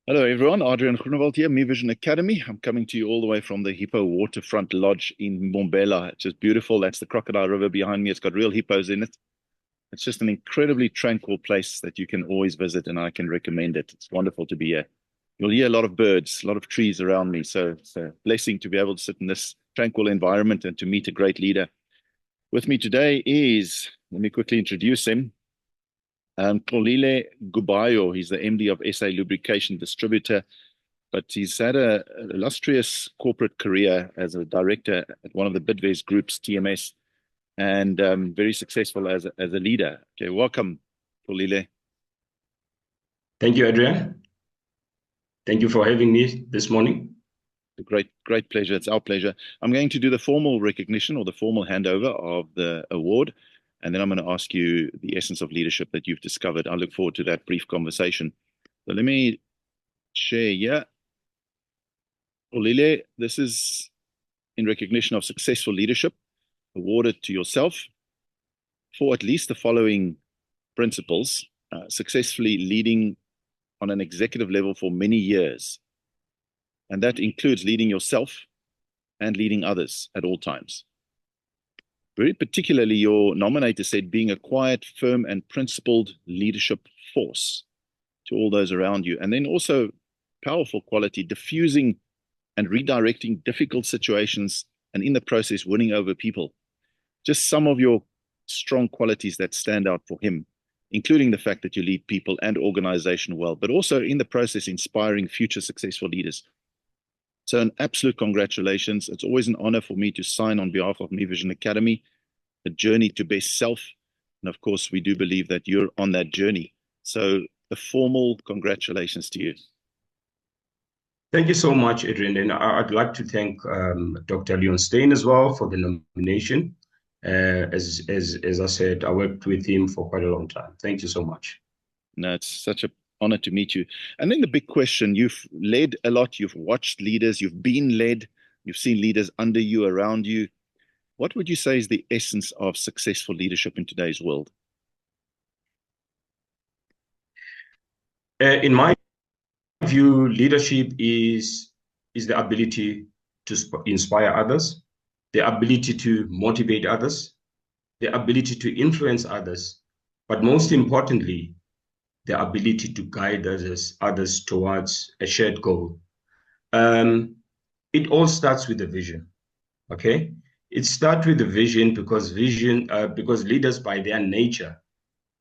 Hello, everyone. Adrian Groenewald here, Me Vision Academy. I'm coming to you all the way from the Hippo Waterfront Lodge in Mbombela. It's just beautiful. That's the Crocodile River behind me. It's got real hippos in it. It's just an incredibly tranquil place that you can always visit, and I can recommend it. It's wonderful to be here. You'll hear a lot of birds, a lot of trees around me. So it's a blessing to be able to sit in this tranquil environment and to meet a great leader. With me today is, let me quickly introduce him. Xolile Gubayo. He's the MD of SA Lubrication Distributor, but he's had an illustrious corporate career as a director at one of the Bidvest Group's TMS, and very successful as a leader. Okay, welcome, Xolile. Thank you, Adrian. Thank you for having me this morning. Great pleasure. It's our pleasure. I'm going to do the formal recognition or the formal handover of the award, and then I'm going to ask you the essence of leadership that you've discovered. I look forward to that brief conversation. So let me share here. Xolile, this is in recognition of successful leadership awarded to yourself for at least the following principles: successfully leading on an executive level for many years. And that includes leading yourself and leading others at all times. Very particularly, your nominator said being a quiet, firm, and principled leadership force to all those around you. And then also powerful quality, diffusing and redirecting difficult situations, and in the process, winning over people. Just some of your strong qualities that stand out for him, including the fact that you lead people and organization well, but also in the process, inspiring future successful leaders. So an absolute congratulations. It's always an honor for me to sign on behalf of Me Vision Academy, a journey to best self. And of course, we do believe that you're on that journey. So a formal congratulations to you. Thank you so much, Adrian. And I'd like to thank Dr. Leon Stein as well for the nomination. As I said, I worked with him for quite a long time. Thank you so much. No, it's such an honor to meet you. And then the big question, you've led a lot, you've watched leaders, you've been led, you've seen leaders under you, around you. What would you say is the essence of successful leadership in today's world? In my view, leadership is the ability to inspire others, the ability to motivate others, the ability to influence others, but most importantly, the ability to guide others towards a shared goal. It all starts with a vision, okay? It starts with the vision because leaders by their nature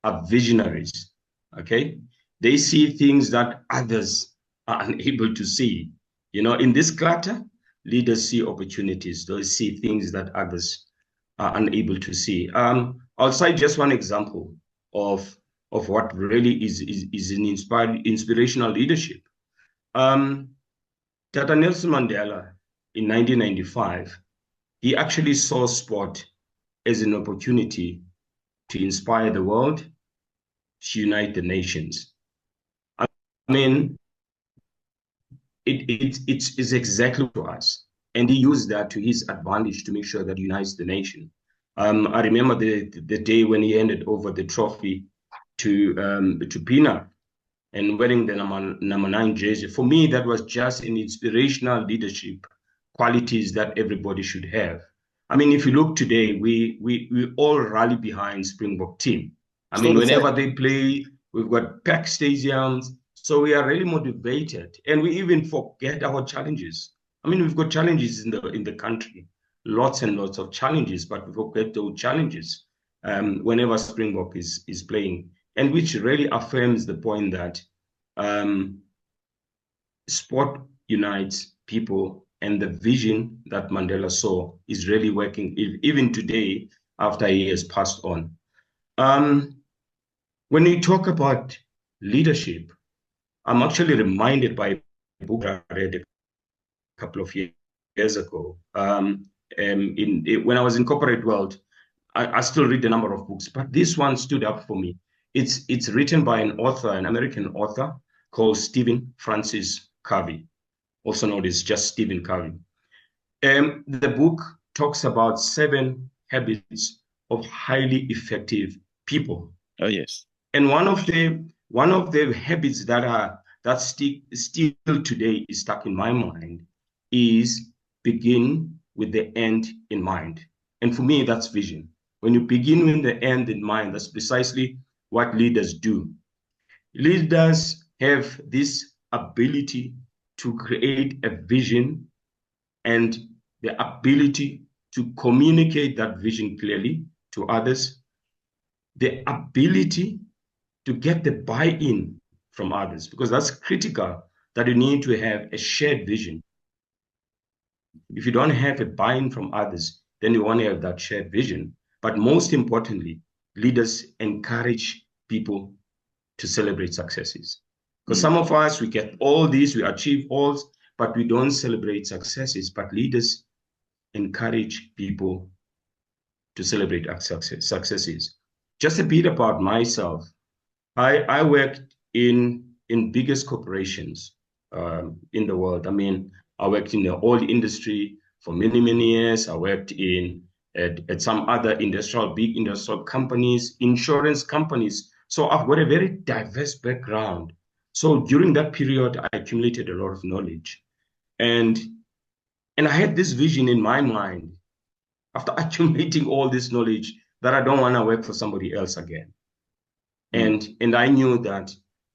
are visionaries, okay? They see things that others are unable to see. You know, in this clutter, leaders see opportunities. They see things that others are unable to see. I'll cite just one example of what really is an inspirational leadership. Tata Nelson Mandela in 1995, he actually saw sport as an opportunity to inspire the world, to unite the nations. I mean, it's exactly to us. And he used that to his advantage to make sure that he unites the nation. I remember the day when he handed over the trophy to Pina and wearing the number 9 jersey. For me, that was just an inspirational leadership qualities that everybody should have. I mean, if you look today, we all rally behind Springbok team. I mean, whenever they play, we've got packed stadiums. So we are really motivated, and we even forget our challenges. I mean, we've got challenges in the country, lots and lots of challenges, but we forget those challenges whenever Springbok is playing, and which really affirms the point that sport unites people, and the vision that Mandela saw is really working even today after he has passed on. When we talk about leadership, I'm actually reminded by a book I read a couple of years ago. When I was in corporate world, I still read a number of books, but this one stood up for me. It's written by an author, an American author called Stephen Francis Covey, also known as just Stephen Covey. The book talks about 7 habits of highly effective people. Oh, yes. And one of the habits that are that still today is stuck in my mind is begin with the end in mind. And for me, that's vision. When you begin with the end in mind, that's precisely what leaders do. Leaders have this ability to create a vision and the ability to communicate that vision clearly to others, the ability to get the buy-in from others, because that's critical, that you need to have a shared vision. If you don't have a buy-in from others, then you want to have that shared vision. But most importantly, leaders encourage people to celebrate successes. Because some of us, we get all these, we achieve all, but we don't celebrate successes. But leaders encourage people to celebrate successes. Just a bit about myself. I worked in biggest corporations in the world. I mean, I worked in the oil industry for many, many years. I worked at some other big industrial companies, insurance companies. So I've got a very diverse background. So during that period, I accumulated a lot of knowledge. And I had this vision in my mind after accumulating all this knowledge that I don't want to work for somebody else again. And I knew that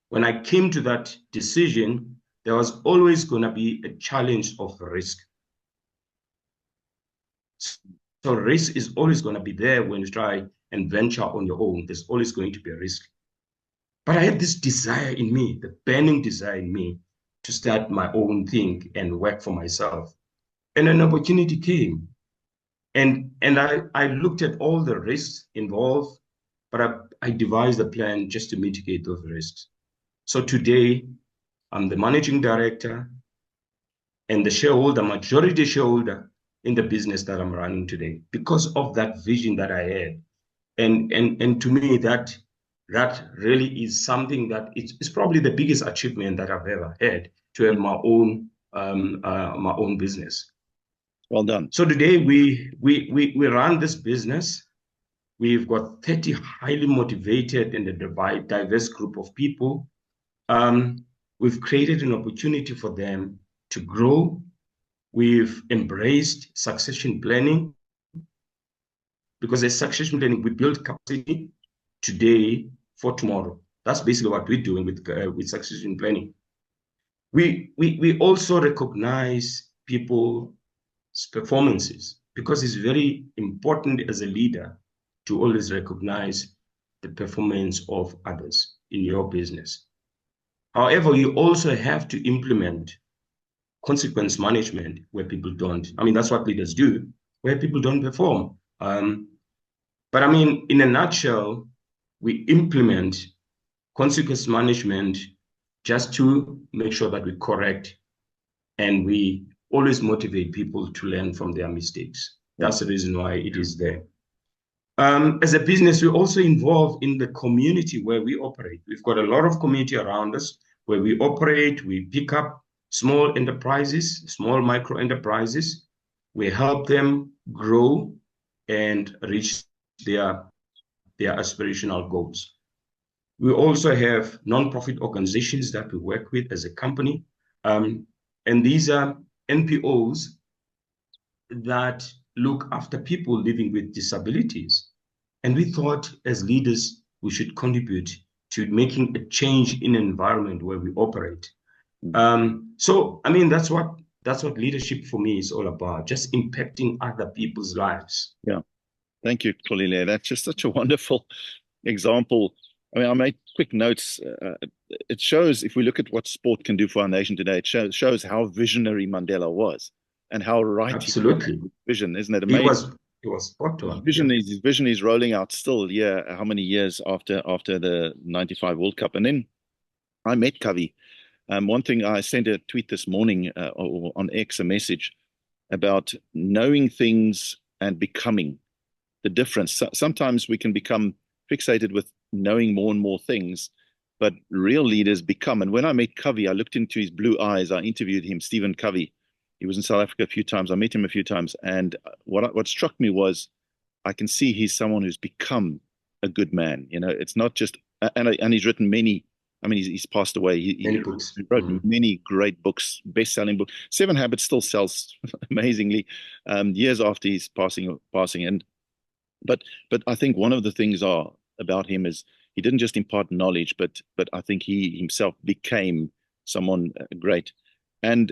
when I came to that decision, there was always going to be a challenge of risk. So risk is always going to be there when you try and venture on your own. There's always going to be a risk. But I had this desire in me, the burning desire in me, to start my own thing and work for myself. And an opportunity came. And I looked at all the risks involved, but I devised a plan just to mitigate those risks. So today, I'm the managing director and the shareholder, majority shareholder in the business that I'm running today, because of that vision that I had. And to me, that really is something that it's probably the biggest achievement that I've ever had, to have my own business. Well done. So today we run this business. We've got 30 highly motivated and a diverse group of people. We've created an opportunity for them to grow. We've embraced succession planning, because as succession planning, we build capacity today for tomorrow. That's basically what we're doing with succession planning. We also recognize people's performances, because it's very important as a leader to always recognize the performance of others in your business. However, you also have to implement consequence management where people don't. I mean, that's what leaders do, where people don't perform. But I mean, in a nutshell, we implement consequence management just to make sure that we correct, and we always motivate people to learn from their mistakes. That's the reason why it is there. As a business, we're also involved in the community where we operate. We've got a lot of community around us where we operate. We pick up small enterprises, small micro enterprises. We help them grow and reach their aspirational goals. We also have non-profit organizations that we work with as a company. And these are NPOs that look after people living with disabilities. And we thought, as leaders, we should contribute to making a change in an environment where we operate. So, I mean, that's what leadership for me is all about, just impacting other people's lives. Yeah. Thank you, Xolile. That's just such a wonderful example. I mean, I made quick notes. It shows, if we look at what sport can do for our nation today, it shows how visionary Mandela was and how right. Absolutely. Vision, isn't it amazing? He was spot on. His vision is rolling out still, how many years after the 95 World Cup. And then I met Kavi. One thing, I sent a tweet this morning or on X, a message about knowing things and becoming the difference. Sometimes we can become fixated with knowing more and more things, but real leaders become. And when I met Kavi, I looked into his blue eyes. I interviewed him, Stephen Covey. He was in South Africa a few times. I met him a few times. And what struck me was, I can see he's someone who's become a good man. It's not just, and he's written many I mean, he's passed away. Many books. He wrote many great books, best-selling books. Seven Habits still sells amazingly years after he's passing. And but I think one of the things about him is he didn't just impart knowledge, but I think he himself became someone great. And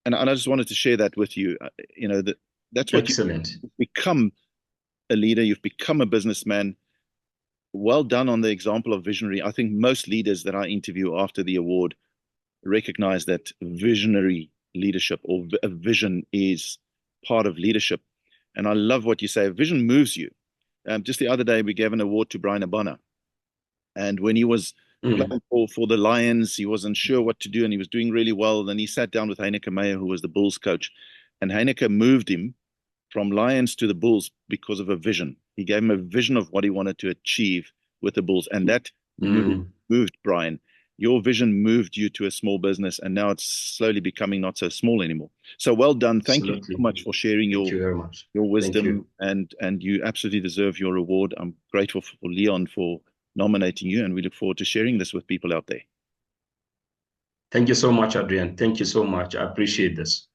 I just wanted to share that with you. That's what Excellent. you've become a leader. You've become a businessman. Well done on the example of visionary. I think most leaders that I interview after the award recognize that visionary leadership or a vision is part of leadership. And I love what you say. A vision moves you. Just the other day, we gave an award to Brian Abana. And when he was playing for the Lions, he wasn't sure what to do, and he was doing really well. Then he sat down with Heineke Meyer, who was the Bulls coach. And Heineke moved him from Lions to the Bulls because of a vision. He gave him a vision of what he wanted to achieve with the Bulls. And that moved Brian. Your vision moved you to a small business, and now it's slowly becoming not so small anymore. So well done. Thank you so much for sharing your wisdom, and you absolutely deserve your reward. I'm grateful for Leon for nominating you, and we look forward to sharing this with people out there. Thank you so much, Adrian. Thank you so much. I appreciate this.